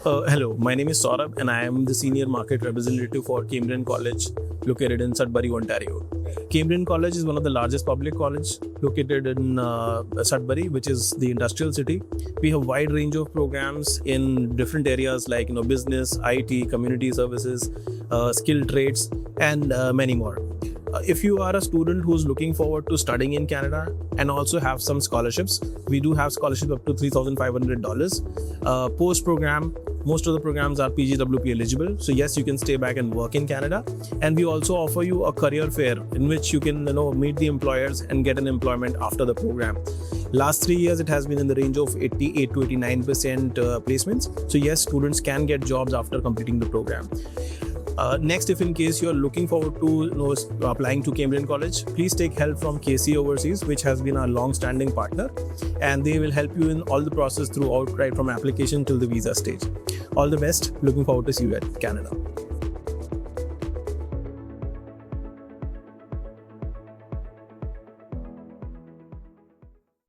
Hello, my name is Saurabh and I am the Senior Market Representative for Cambrian College located in Sudbury, Ontario. Cambrian College is one of the largest public colleges located in Sudbury, which is the industrial city. We have a wide range of programs in different areas like business, IT, community services, skilled trades, and many more. If you are a student who's looking forward to studying in Canada and also have some scholarships, we do have scholarships up to $3,500. Post-program, most of the programs are PGWP-eligible. So yes, you can stay back and work in Canada. And we also offer you a career fair in which you can meet the employers and get an employment after the program. Last 3 years, it has been in the range of 88 to 89% placements. So yes, students can get jobs after completing the program. Next, if in case you're looking forward to applying to Cambrian College, please take help from KC Overseas, which has been our long-standing partner, and they will help you in all the process throughout, right from application till the visa stage. All the best. Looking forward to see you at Canada.